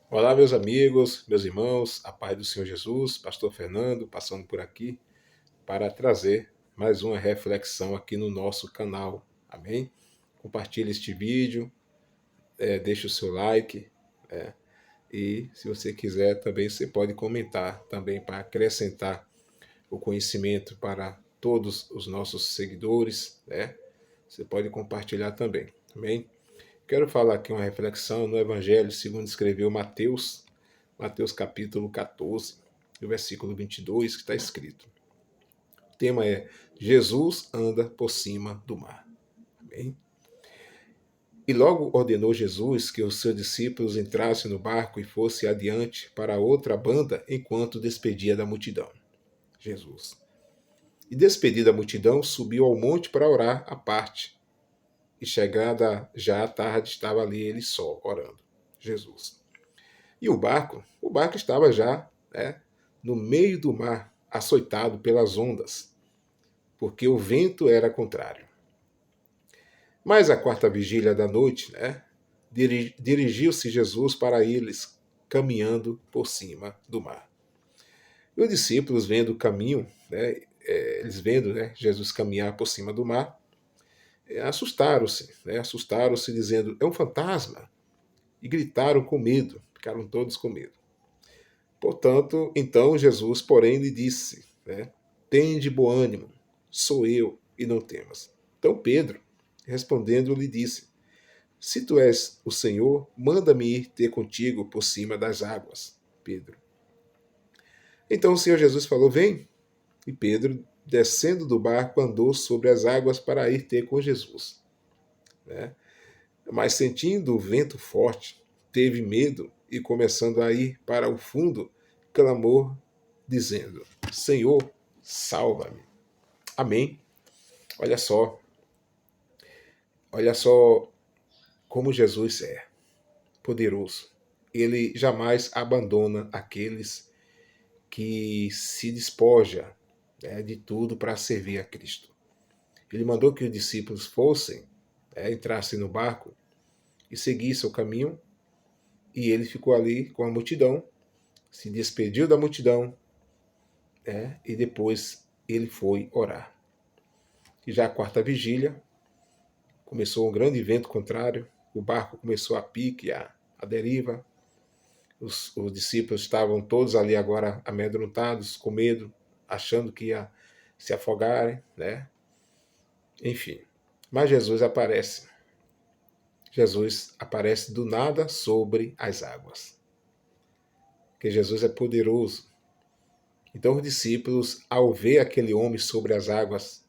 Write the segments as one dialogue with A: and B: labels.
A: Olá, meus amigos, meus irmãos, a paz do Senhor Jesus, Pastor Fernando, passando por aqui para trazer mais uma reflexão aqui no nosso canal. Amém? Compartilhe este vídeo, deixe o seu like, e se você quiser também você pode comentar também para acrescentar o conhecimento para todos os nossos seguidores, né? Você pode compartilhar também. Amém? Quero falar aqui uma reflexão no Evangelho segundo escreveu Mateus, Mateus capítulo 14, o versículo 22, que está escrito. O tema é Jesus anda por cima do mar. Amém? E logo ordenou Jesus que os seus discípulos entrassem no barco e fossem adiante para outra banda enquanto despedia da multidão. Jesus. E despedida a multidão, subiu ao monte para orar à parte. E chegada já à tarde, estava ali ele só, orando. Jesus. E o barco estava já, né, no meio do mar, açoitado pelas ondas, porque o vento era contrário. Mas à quarta vigília da noite, né, dirigiu-se Jesus para eles, caminhando por cima do mar. E os discípulos, vendo o caminho, né, eles vendo, né, Jesus caminhar por cima do mar, assustaram-se, dizendo, é um fantasma, e gritaram com medo, ficaram todos com medo. Portanto, então Jesus, porém, lhe disse, né, tende bom ânimo, sou eu, e não temas. Então Pedro, respondendo, lhe disse, se tu és o Senhor, manda-me ir ter contigo por cima das águas, Pedro. Então o Senhor Jesus falou, vem. E Pedro, descendo do barco, andou sobre as águas para ir ter com Jesus. Né? Mas sentindo o vento forte, teve medo e, começando a ir para o fundo, clamou, dizendo, Senhor, salva-me. Amém. Olha só, olha só como Jesus é poderoso. Ele jamais abandona aqueles que se despoja, né, de tudo para servir a Cristo. Ele mandou que os discípulos fossem, entrassem no barco e seguissem o caminho, e ele ficou ali com a multidão, se despediu da multidão, e depois ele foi orar. E já a quarta vigília, começou um grande vento contrário, o barco começou a pique, a deriva, os discípulos estavam todos ali agora amedrontados, com medo, achando que ia se afogarem, né? Enfim. Mas Jesus aparece. Jesus aparece do nada sobre as águas. Porque Jesus é poderoso. Então os discípulos, ao ver aquele homem sobre as águas,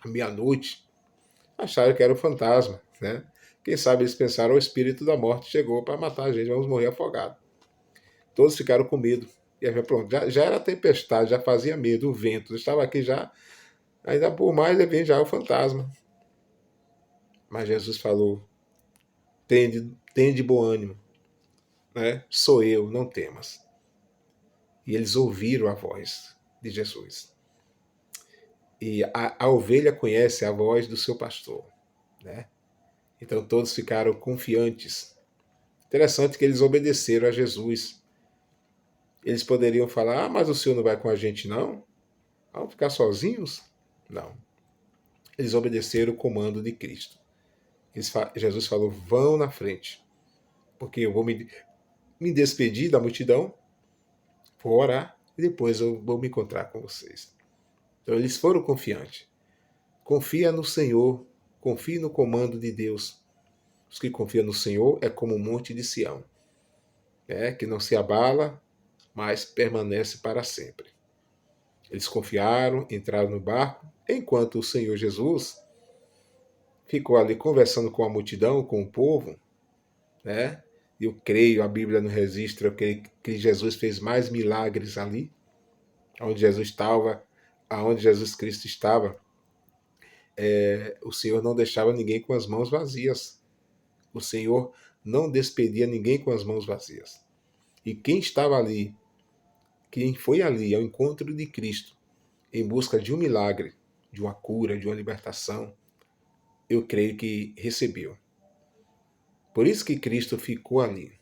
A: à meia-noite, acharam que era um fantasma, né? Quem sabe eles pensaram, o espírito da morte chegou para matar a gente, vamos morrer afogados. Todos ficaram com medo. E aí, pronto, já era tempestade, já fazia medo, o vento estava aqui já, ainda por mais vem já o fantasma. Mas Jesus falou, tende bom ânimo, né? Sou eu, não temas. E eles ouviram a voz de Jesus. E a ovelha conhece a voz do seu pastor, né? Então todos ficaram confiantes. Interessante que eles obedeceram a Jesus. Eles poderiam falar, mas o senhor não vai com a gente não? Vamos ficar sozinhos? Não. Eles obedeceram o comando de Cristo. Jesus falou, vão na frente, porque eu vou me despedir da multidão, vou orar e depois eu vou me encontrar com vocês. Então eles foram confiantes. Confia no Senhor, confie no comando de Deus. Os que confiam no Senhor é como o monte de Sião, que não se abala, mas permanece para sempre. Eles confiaram, entraram no barco, enquanto o Senhor Jesus ficou ali conversando com a multidão, com o povo, né? Eu creio, a Bíblia não registra que Jesus fez mais milagres ali, onde Jesus estava, aonde Jesus Cristo estava. O Senhor não deixava ninguém com as mãos vazias. O Senhor não despedia ninguém com as mãos vazias. E quem estava ali, quem foi ali ao encontro de Cristo, em busca de um milagre, de uma cura, de uma libertação, eu creio que recebeu. Por isso que Cristo ficou ali.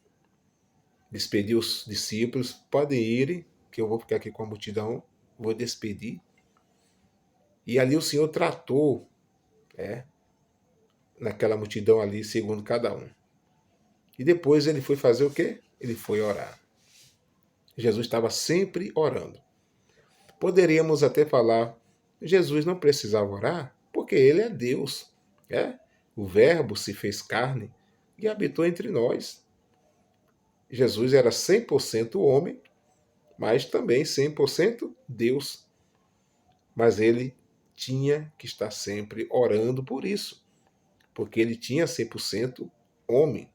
A: despediu os discípulos, podem ir, que eu vou ficar aqui com a multidão, vou despedir. E ali o Senhor tratou, né, naquela multidão ali, segundo cada um. E depois ele foi fazer o quê? Ele foi orar. Jesus estava sempre orando. Poderíamos até falar, Jesus não precisava orar, porque ele é Deus. É? O Verbo se fez carne e habitou entre nós. Jesus era 100% homem, mas também 100% Deus. Mas ele tinha que estar sempre orando por isso, porque ele tinha 100% homem,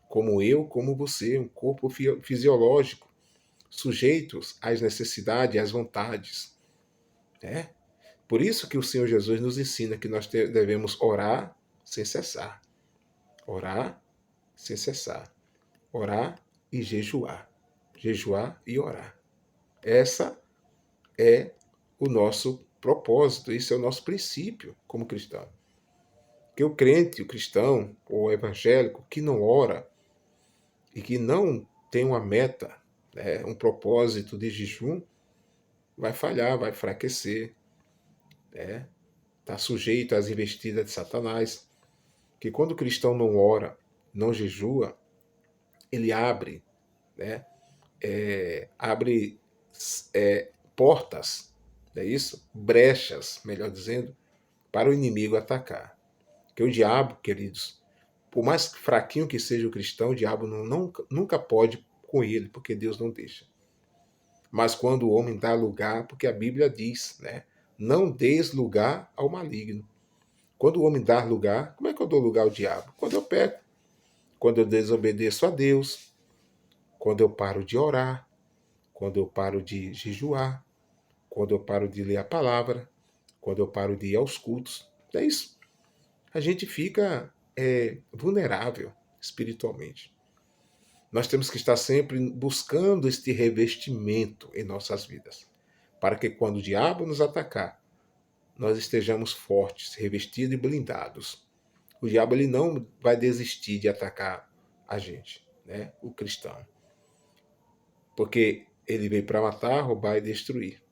A: como eu, como você, um corpo fisiológico, sujeitos às necessidades, às vontades. Né? Por isso que o Senhor Jesus nos ensina que nós devemos orar sem cessar. Orar sem cessar. Orar e jejuar. Jejuar e orar. Essa é o nosso propósito, esse é o nosso princípio como cristão. Que o crente, o cristão ou o evangélico que não ora e que não tem uma meta, né, um propósito de jejum, vai falhar, vai enfraquecer, né? Está sujeito às investidas de Satanás. Que quando o cristão não ora, não jejua, ele abre, né? Abre portas, é isso? Brechas, melhor dizendo, para o inimigo atacar. Que o diabo, queridos, por mais fraquinho que seja o cristão, o diabo nunca pode com ele, porque Deus não deixa. Mas quando o homem dá lugar, porque a Bíblia diz, né? Não des lugar ao maligno. Quando o homem dá lugar, como é que eu dou lugar ao diabo? Quando eu peco, quando eu desobedeço a Deus, quando eu paro de orar, quando eu paro de jejuar, quando eu paro de ler a palavra, quando eu paro de ir aos cultos. É isso. A gente fica vulnerável espiritualmente. Nós temos que estar sempre buscando este revestimento em nossas vidas, para que quando o diabo nos atacar, nós estejamos fortes, revestidos e blindados. O diabo ele não vai desistir de atacar a gente, né? O cristão. Porque ele veio para matar, roubar e destruir.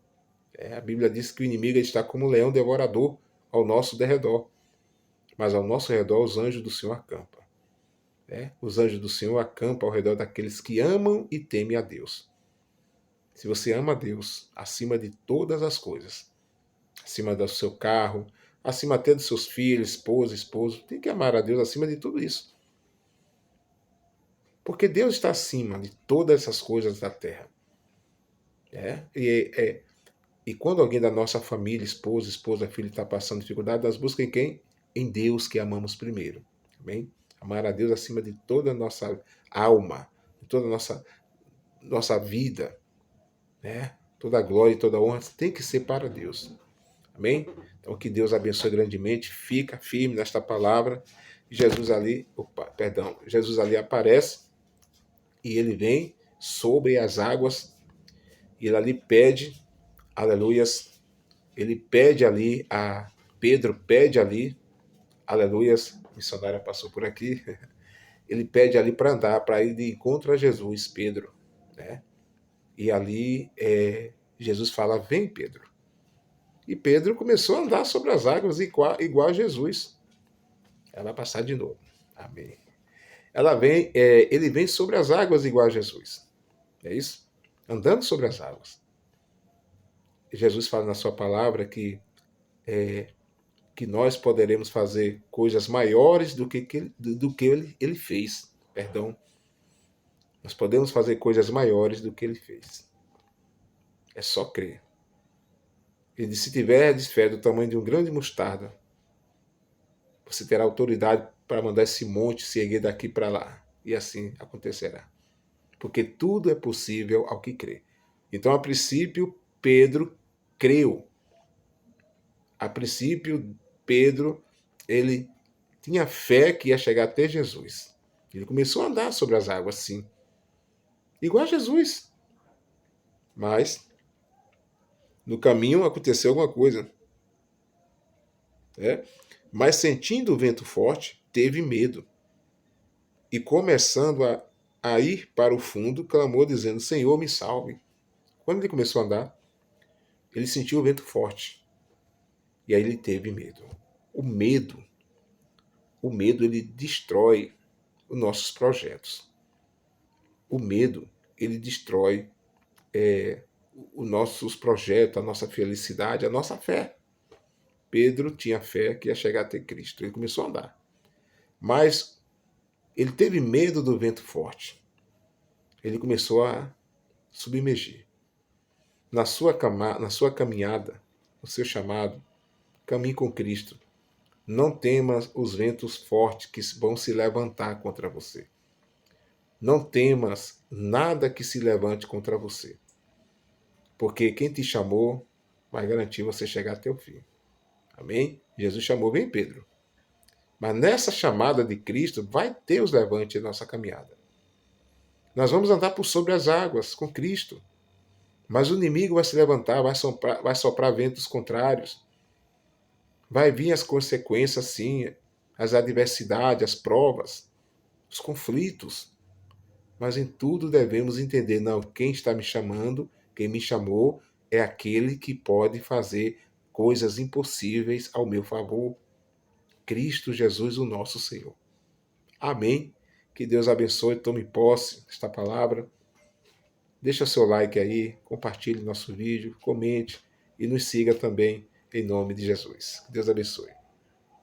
A: A Bíblia diz que o inimigo está como um leão devorador ao nosso derredor. Mas ao nosso redor os anjos do Senhor acampam. Os anjos do Senhor acampam ao redor daqueles que amam e temem a Deus. Se você ama a Deus acima de todas as coisas, acima do seu carro, acima até dos seus filhos, esposa, esposo, tem que amar a Deus acima de tudo isso. Porque Deus está acima de todas essas coisas da terra. E quando alguém da nossa família, esposa, filho, está passando dificuldade, nós buscamos em quem? Em Deus que amamos primeiro. Amém? Amar a Deus acima de toda a nossa alma, de toda a nossa vida. Né? Toda a glória e toda a honra tem que ser para Deus. Amém? Então que Deus abençoe grandemente. Fica firme nesta palavra. Jesus ali aparece e ele vem sobre as águas e ele ali pede, aleluias, ele pede ali Pedro pede ali, aleluias, a missionária passou por aqui, ele pede ali para andar, para ir de encontro a Jesus, Pedro, né? E ali Jesus fala, vem Pedro. E Pedro começou a andar sobre as águas igual a Jesus. Ela vai passar de novo. Amém. Ele vem sobre as águas igual a Jesus. É isso? Andando sobre as águas. Jesus fala na sua palavra que nós poderemos fazer coisas maiores do que ele fez. Perdão. Nós podemos fazer coisas maiores do que ele fez. É só crer. Ele disse, se tiver fé do tamanho de um grão de mostarda, você terá autoridade para mandar esse monte se erguer daqui para lá. E assim acontecerá. Porque tudo é possível ao que crê. Então, a princípio, Pedro creu. A princípio, Pedro, ele tinha fé que ia chegar até Jesus. Ele começou a andar sobre as águas, sim. Igual a Jesus. Mas, no caminho aconteceu alguma coisa. Mas sentindo o vento forte, teve medo. E começando a ir para o fundo, clamou dizendo: Senhor, me salve. Quando ele começou a andar, ele sentiu o vento forte. E aí ele teve medo. O medo, o medo ele destrói os nossos projetos. O medo, ele destrói os nossos projetos, a nossa felicidade, a nossa fé. Pedro tinha fé que ia chegar até Cristo. Ele começou a andar. Mas ele teve medo do vento forte. Ele começou a submergir. Na sua caminhada, no seu chamado, caminhe com Cristo. Não temas os ventos fortes que vão se levantar contra você. Não temas nada que se levante contra você. Porque quem te chamou vai garantir você chegar até o fim. Amém? Jesus chamou bem Pedro. Mas nessa chamada de Cristo vai ter os levantes na nossa caminhada. Nós vamos andar por sobre as águas com Cristo. Mas o inimigo vai se levantar, vai soprar ventos contrários. Vai vir as consequências, sim, as adversidades, as provas, os conflitos. Mas em tudo devemos entender, não, quem está me chamando, quem me chamou, é aquele que pode fazer coisas impossíveis ao meu favor. Cristo Jesus, o nosso Senhor. Amém. Que Deus abençoe, tome posse desta palavra. Deixa seu like aí, compartilhe nosso vídeo, comente e nos siga também em nome de Jesus. Que Deus abençoe.